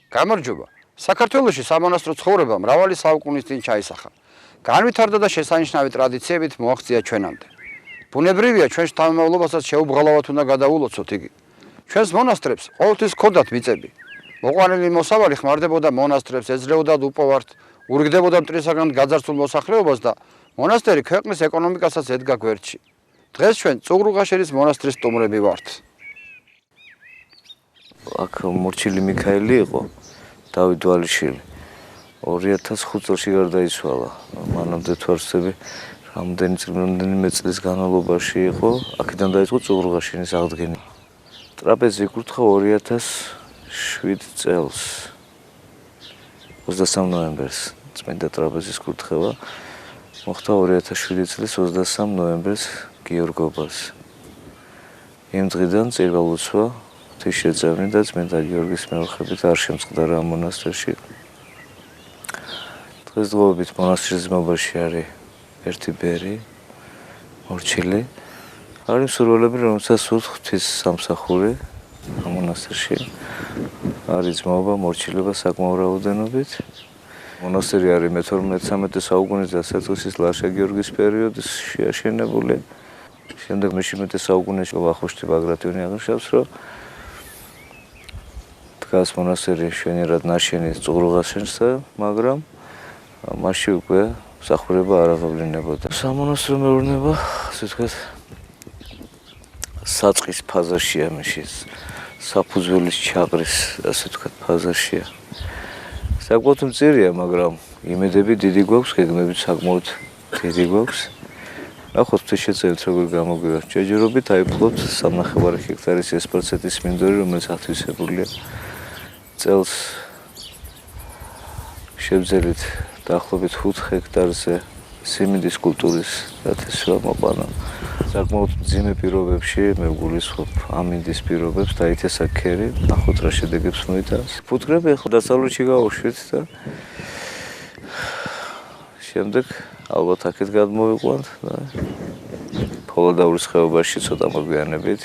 გამარჯობა. საქართველოში სამონასტრო ცხოვრება მრავალი საუკუნის წინ ჩაისახა. განვითარდა და შესანიშნავი ტრადიციებით მოაღწია ჩვენამდე. ბუნებრივია ჩვენს შთამომავლობასაც შეუბღალავად უნდა გადაულოცოთ იგი. ჩვენს მონასტრებს ყოველთვის ჰქონდათ მიწები. მოყვანილი მოსავალი ხმარდებოდა მონასტრებს, ეძლეოდა უპოვართ, ურიგდებოდა მტრისაგან გაძარცულ მოსახლეობას და მონასტერი ქვეყნის ეკონომიკასაც ედგა გვერდში. დღეს ჩვენ წუღრუღაშერის მონასტრის სტუმრები ვართ. აქ მორჩილი მიქაელი იყო, დავით ვალიშვილი. 2005 წელს გარდაიცვალა. მანამდე თვარსები რამდენიმე წლის განმავლობაში იყო, აქედან დაიწყო წუღრუღაშენის აღდგენა. ტრაპეზი იკურთხა 2007 წელს. 23 ნოემბერს წმინდა ტრაპეზის კურთხევა მოხდა 2007 წლის 23 ნოემბერს გიორგობას. იმ დღიდან წირვა-ლოცვა შეწევნი და წმინდა გიორგის მეოხებით არ შემწყდარა ამ მონასტერში. დღესდღეობით მონასტრის ზემობაში არის ერთი ბერი, მორჩილი. არის მსურველები, რომელსაც სურთ ღვთის სამსახური ამ მონასტერში. არის ძმობა, მორჩილება საკმაო რაოდენობით. მონასტერი არის მე-12-13 საუკუნის დასაწყისის ლაშა გიორგის პერიოდის შეაშენებული. შემდეგ მე-17 საუკუნეში ვახუშტი ბაგრატიონი აღნიშნავს, რომ დგას მონასტერი შვენიერად ნაშენი წუღრუღაშენსა, მაგრამ მასში უკვე მსახურება არ აღავლინებოდა. სამონასტრო მეურნეობა, ასე ვთქვათ, საწყის ფაზაშია მაშინ, საფუძველის ჩაყრის, ასე ვთქვათ, ფაზაშია. საკმაოდ მწირია, მაგრამ იმედები დიდი გვაქვს, გეგმები საკმაოდ დიდი გვაქვს. ნახოთ შეწევთ როგორ გამოგვივა. ჯერჯერობით აიფლოთ 3.5 ჰექტარის ესპარცეთის მინდორი, რომელიც ათვისებულია. წელს შევძელით დაახლოებით 5 ჰექტარზე სიმინდის კულტურის დათესვა მოყვანა. საკმაოდ მძიმე პირობებში, მე ვგულისხმობ ამინდის პირობებს, დაითესა ქერი, ნახოთ რა შედეგებს მოიტანს. ფუტკრები ახლა დასავლეთში გავუშვით და შემდეგ ალბათ აქეთ გადმოვიყვანთ და ფოლადაურის ხეობაში ცოტა მოგვიანებით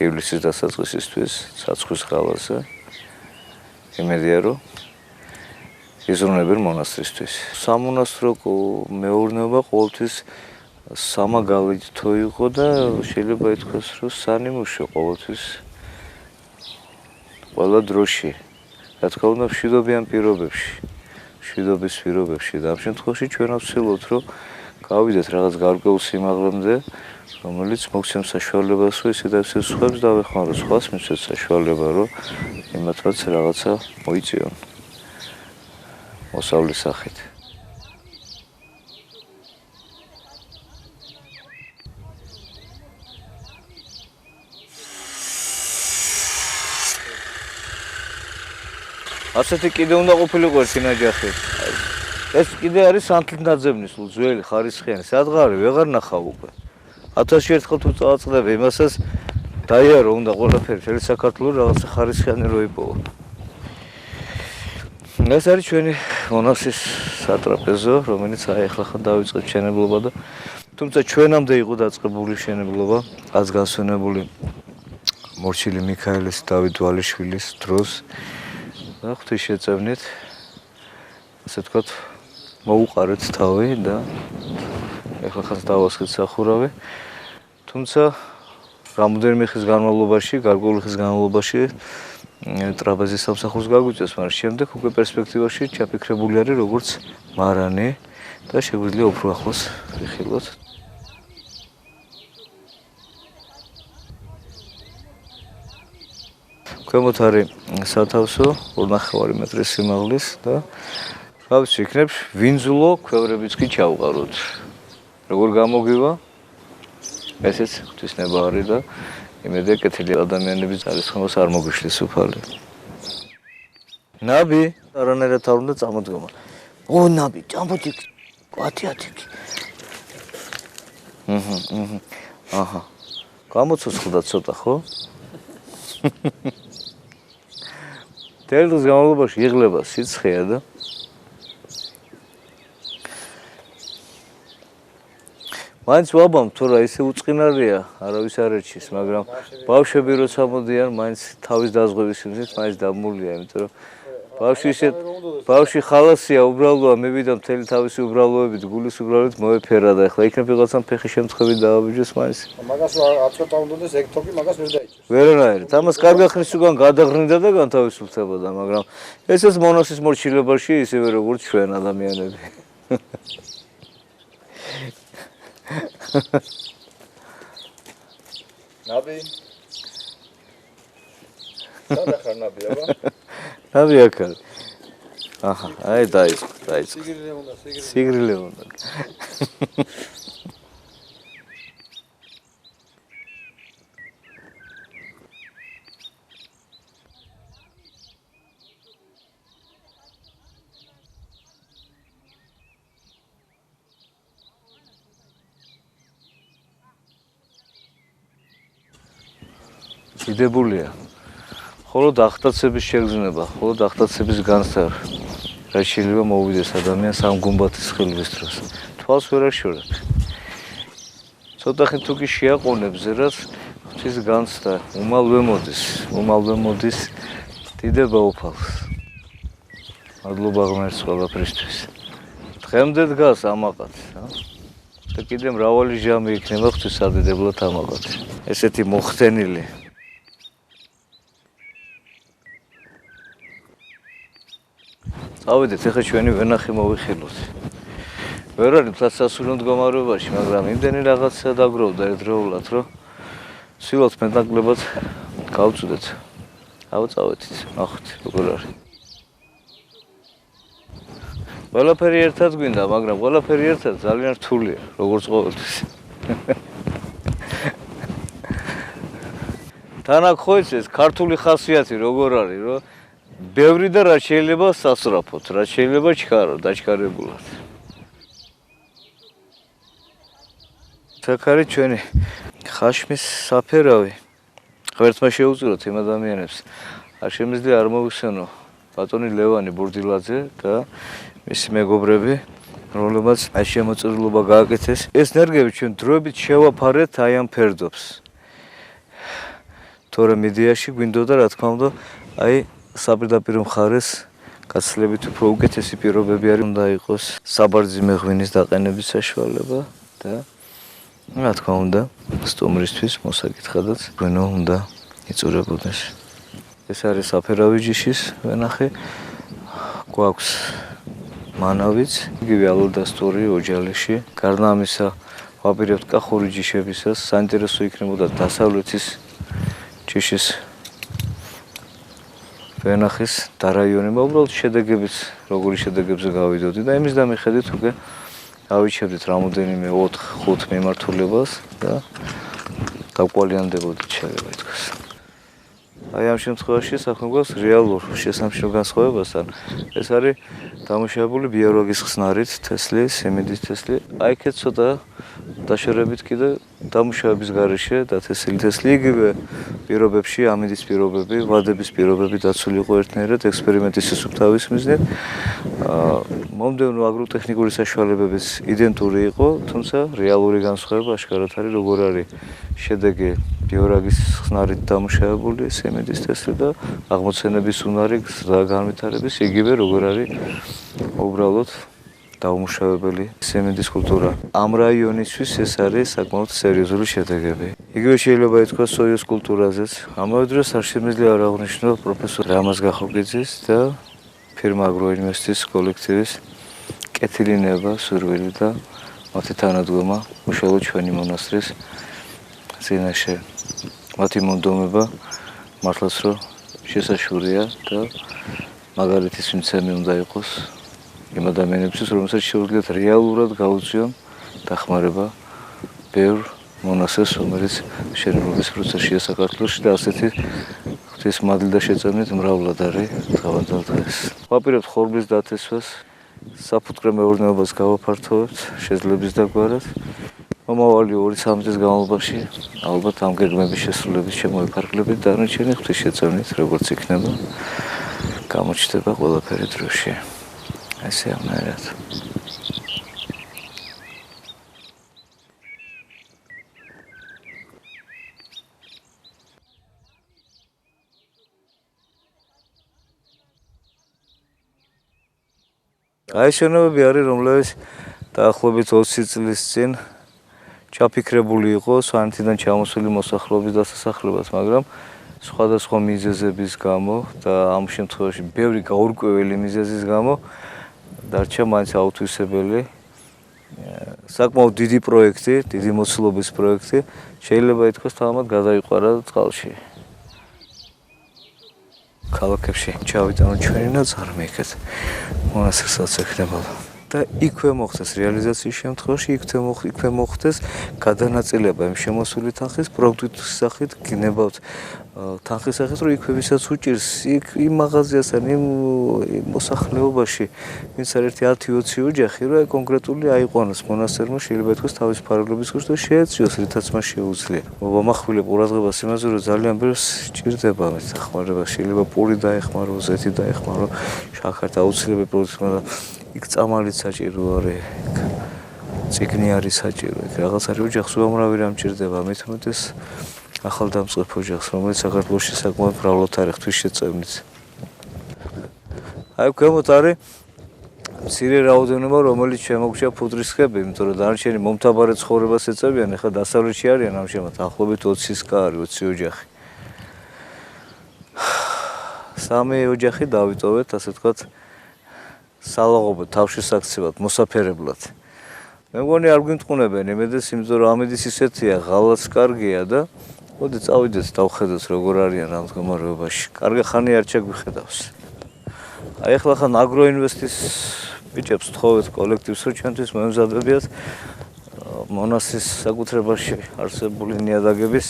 ივლისის დასაწყისისთვის ცაცხვის ღალაზე. იმედია, რომ იზრუნებენ მონასტრისთვის. სამონასტრო მეურნეობა ყოველთვის სამაგალითო იყო და შეიძლება ითქვას, რომ სანიმუშო ყოველთვის ყველა დროში. რა თქმა უნდა, მშვიდობიან პირობებში, მშვიდობის პირობებში და ამ შემთხვევაში ჩვენ ავცილოთ, რომ გავიდეთ რაღაც გარკვეულ სიმაღლემდე, რომელიც მოგცემს საშუალებას, რომ ისე და ისე სხვებს დავეხმაროთ, სხვას მისცემს საშუალება, რომ იმათაც რაღაცა მოიწიონ მოსავლის სახით. ასეთი კიდე უნდა ყოფილიყო ერთი ნაჯახი. ეს კიდე არის სანთლით ნაძებნის ძველი ხარისხიანი. სადღარი ვეღარ ნახავ უკვე. 1000-ში ერთხელ თუ წავაწყდები, იმასაც დაიარო უნდა ყველაფერი მთელი საქართველოს რაღაცა ხარისხიანი რო იპოვო. ეს არის ჩვენი მონასტრის სატრაპეზო, რომელიც ახლა ხან დავიწყეთ მშენებლობა და თუმცა ჩვენამდე იყო დაწყებული მშენებლობა, ას განსვენებული მორჩილი მიქაელის დავით ვალიშვილის დროს. და ღვთის შეწევნით, ასე ვთქვათ, მოუყარეთ თავი და ახლა ხან დავასხეთ სახურავი. თუმცა რამოდენიმე ხის განმავლობაში, გარკვეული ხის განმავლობაში ტრაპეზის სამსახურს გაგვიწევს, მაგრამ შემდეგ უკვე პერსპექტივაში ჩაფიქრებული არის როგორც მარანი და შეგვიძლია უფრო ახლოს ვიხილოთ. ქვემოთ არის სათავსო 2.5 მეტრის სიმაღლის და რა ვიცი, იქნებ ვინძულო ქვევრებიც კი ჩავყაროთ. როგორ გამოგვივა? ესეც ღვთისნება არის და იმედია კეთილი ადამიანების ძალისხმევას არ მოგვიშლის უფალი. ნაბი, არანაირად არ უნდა წამოდგომა. ო ნაბი, წამოდი, კვათიათი. აჰა. გამოცოცხლდა ცოტა, ხო? თელს განმავლობაში იღლება სიცხეა და მაინც ვაბამ თუ რა ისე უწყინარია, არავის არ ერჩის, მაგრამ ბავშვები როცა მოდიან, მაინც თავის დაზღვევის იმისით მაინც დამულია, იმიტომ რომ ბავშვი ისეთ ბავშვი ხალასია უბრალოა მივიდა მთელი თავისი უბრალოებით გულის უბრალოდ მოეფერა და ეხლა იქნებ ვიღაცამ ფეხი შემწყები დააბიჯოს მაინც მაგას აწყვეტა უნდადეს ეგ თოკი მაგას ვერ დაიჭირს. ვერანაირად ამას კარგი ხნის უკან გადაღრინდა და განთავისუფლდებოდა მაგრამ ესეც მონოსის მორჩილებაში ისევე როგორც ჩვენ ადამიანები ნაბი სადა ხარ ნაბი აბა ნაბი აქ არის აჰა აი დაიწყო სიგრილე უნდა დიდებულია მხოლოდ ახტაცების შეგრძნება, მხოლოდ ახტაცების განსწარ რაც შეიძლება მოვიდეს ადამიანს ამ გუმბათის ხილვის დროს. თვალს ვერ აშორებ. ცოტა ხნით თუ კი შეაყონებს რაც ღვთის განცდა უმალვე მოდის დიდება უფალს. მადლობა ღმერთს ყველაფრისთვის. დღემდე დგას ამაყად, და კიდე მრავალი ჟამი იქნება ღვთისადიდებლად ამაყად. ესეთი მოხდენილი ავიდეთ ეხლა ჩვენი ვენახი მოვიხილოთ. ვერ არის სასასრულო მდგომარეობაში, მაგრამ იმდენი რაღაცა დაგროვდა ერთდროულად, რომ სილოთ მეტნაკლებად გავწუდეთ. ავწავეთით, ნახოთ როგორ არის. ყველაფერი ერთად გვინდა, მაგრამ ყველაფერი ერთად ძალიან რთულია, როგორც ყოველთვის. თან აქ ხო იცი ეს ქართული ხასიათი როგორ არის, რომ ბევრი და რაც შეიძლება სასწრაფოდ, რაც შეიძლება დაჩქარებულად. საკარი ჩვენი ხაშმის საფერავი. ღმერთმა შეუწიროთ იმ ადამიანებს. არ შემიძლია არ მოვიხსენო ბატონი ლევანი ბურდილაძე და მისი მეგობრები, რომლებმაც ეს შემოწირულობა გააკეთეს. ეს ნერგები ჩვენ დროებით შევაფარეთ აი ამ ფერდობს. თორემ მედიაში გვინდოდა რა თქმა უნდა, აი საპირდაპირო მხარეს გაცილებით უფრო უკეთესი პირობები არის უნდა იყოს საბარძიმე ღვინის დაყენების საშუალება და რა თქმა უნდა სტუმრისთვის მოსაკითხადაც ღვინო უნდა იწურებოდეს. ეს არის საფერავი ჯიშის ვენახი. გვაქვს მანავიც, იგივე ალოდასტური ოჯალეში. გარდა ამისა ვაპირებთ კახური ჯიშებისას, საინტერესო იქნებოდა დასავლეთის ჯიშის ვენახის დარაიონება, უბრალოდ შედეგებიც, როგორი შედეგებზე გავიდოდი და იმის დამიხედით უკვე ავიჩებდით რამოდენიმე 4-5 მიმართულებას და დავკვალიანდებოდით შეიძლება ითქვას. აი ამ შემთხვევაში საქმე გვაქვს რეალურ შესამჩნევ განსხვავებასთან. ეს არის დამუშავებული ბიოროგის ხსნარით თესლი, სიმინდის თესლი. აი იქეთ ცოტა დაშორებით კიდე დამუშავების გარეშე დათესილი თესლი იგივე პირობებში, ამინდის პირობები, ვადების პირობები დაცული იყო ერთნაირად ექსპერიმენტის სისუფთავის მიზნით. მომდევნო აგროტექნიკური საშუალებებიც იდენტური იყო, თუმცა რეალური განსხვავება აშკარად არის როგორ არის შედეგი ბიორაგის ხსნარით დამუშავებული სიმინდის თესლი და აღმოცენების უნარი და განვითარების იგივე როგორ არის უბრალოდ დაუმუშავებელი სიმინდის კულტურა. ამ რაიონისთვის ეს არის საკმაოდ სერიოზული შედეგები. იგივე შეიძლება ითქვას სოიოს კულტურაზეც. ამავე დროს არ შემიძლია არ აღვნიშნო პროფესორ რამაზ გახოკიძის და ფირმა აგროინვესტის კოლექტივის კეთილი ნება, სურვილი და მათი თანადგომა უშუალოდ ჩვენი მონასტრის წინაშე. მათი მონდომება მართლაც რომ შესაშურია და მაგალითის მცემი უნდა იყოს იმ ადამიანებისთვის, რომელსაც შეუძლიათ რეალურად გაუწიონ დახმარება ბევრ მონასტერს, რომელიც მშენებლობის პროცესშია საქართველოში და ასეთი ღვთის მადლი და შეწამით მრავლად არის დღევანდელ დღეს. ვაპირებთ ხორბლის დათესვას, საფუტკრე მეურნეობას გავაფართოვებთ შეძლების დაგვარად. მომავალი 2-3 წლის განმავლობაში ალბათ ამ გეგმების შესრულების შემოიფარგლებით დანარჩენი ღვთის შეწამით, როგორც იქნება, გამოჩნდება ყველაფერი დროში. ესე ამერად. აი შენობები არის, რომლებიც დაახლოებით 20 წლის წინ ჩაფიქრებული იყო სვანეთიდან ჩამოსული მოსახლეობის დასასახლებას, მაგრამ სხვადასხვა მიზეზების გამო და ამ შემთხვევაში ბევრი გაურკვეველი მიზეზის გამო დარჩა მაინც აუთვისებელი. საკმაოდ დიდი პროექტი, დიდი მოცულობის პროექტი შეიძლება ითქვას თამამად გადაიყვარა წყალში. ქალაქებში ჩავიტანოთ ჩვენი ნაწარმი იქეთ მონასტერსაც ექნებოდა და იქვე მოხდეს რეალიზაციის შემთხვევაში იქვე მოხდეს გადანაწილება იმ შემოსული თანხის პროდუქტის სახით გნებავთ თანხის სახით რომ იქვე ვისაც უჭირს იმ მაღაზიასთან იმ მოსახლეობაში ვინც არის 10-20 ოჯახი რომ კონკრეტული აიყვანოს მონასტერმა შეიძლება ითქვას თავის ფარგლების ქვეშ და შეეწიოს რითაც მას შეუძლია მომახვილე ყურადღებას იმაზე რომ ძალიან ბევრს ჭირდება ეს დახმარება შეიძლება პური დაეხმარო ზეთი დაეხმარო შაქართ აუცილებელი პროდუქტი მაგრამ იქ წამალიც საჭირო არის ციგნი არის საჭირო იქ რაღაც არის ოჯახს უამრავი რამ ჭირდება მით უმეტეს ახალდამწყებ ოჯახს რომელიც საქართველოში საკმაოდ მრავლად არის ღვთისშეწევნიც აი ქვემოთ არის მცირე რაოდენობა რომელიც შემოგჭა ფუტრისხები იმიტომ რომ დანარჩენი მომთაბარე ცხოვრებას ეწევიან ეხლა დასავლეთში არიან ამჟამად ახლობით 20-ის კარი 20 ოჯახი სამი ოჯახი დავიტოვეთ ასე ვთქვათ სალაღობად თავშესაქცევად მოსაფერებლად მე მგონი არ გვიმტყუნებენ იმედეს იმიტომ რომ ამედის ისეთია ღალაც კარგია და მოდი წავიდეთ დავხედოთ როგორ არიან ამ მდგომარეობაში კარგი ხანი არ ჩაგვიხედავს აი ახლა ხან აგროინვესტის ბიჭებს თხოვეთ კოლექტივს რომ ჩვენთვის მოემზადებიათ მონასტრის საკუთრებაში არსებული ნიადაგების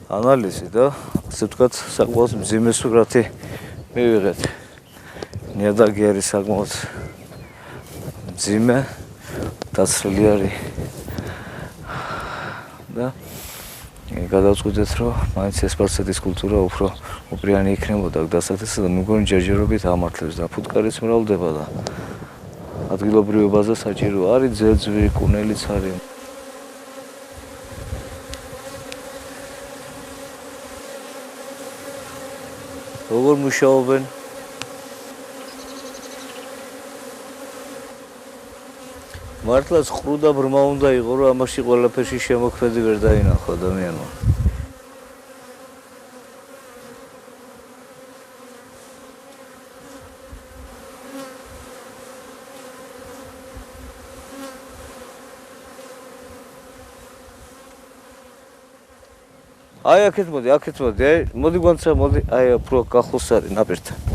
ანალიზი და ასე ვთქვათ საკმაოდ მძიმე სურათი მივიღეთ ნიადაგი არის საკმაოდ მძიმე დაცლილი არის და გადავწყვიტეთ რომ მაინც ესპარსეთის კულტურა უფრო უპირიანი იქნებოდა დასაწყისად და მეგონი ჯერჯერობით ამართლებს და ფუტკარიც მრავლდება და ადგილობრივობაზე საჭირო არის ძეძვი, კუნელიც არის როგორ მუშაობენ მართლაც ყრუ და ბრმა უნდა იყო რომ ამაში ყველაფერში შემოქმედი ვერ დაინახო ადამიანმა აი აქეთ მოდი მოდი გვანცა მოდი აი უფრო გახლოს არის ნაპირთან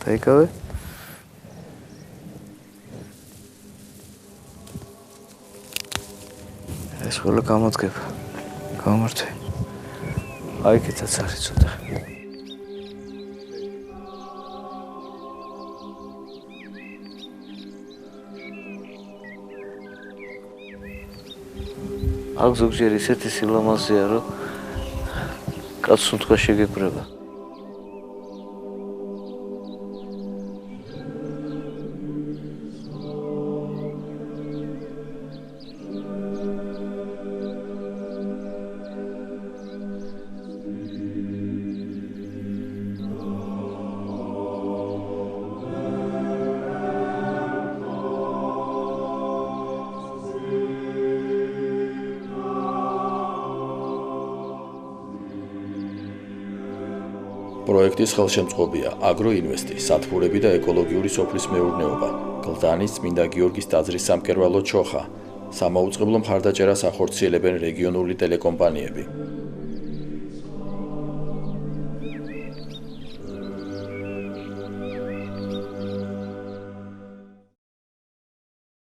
დაიკავე ეს ყველა გამოდგება გამართვე აი კეთაც არის ცოტა აქ ზოგჯერ ისეთი სილამაზეა რომ კაცს უთქვა შეგეკვრება პროექტის ხელშემწყობია აგროინვესტი, სათბურები და ეკოლოგიური სოფლის მეურნეობა, გლდანის წმინდა გიორგის ტაძრის სამკერვალო ჩოხა, სამაუწყებლო მხარდაჭერას ახორციელებენ რეგიონული ტელეკომპანიები.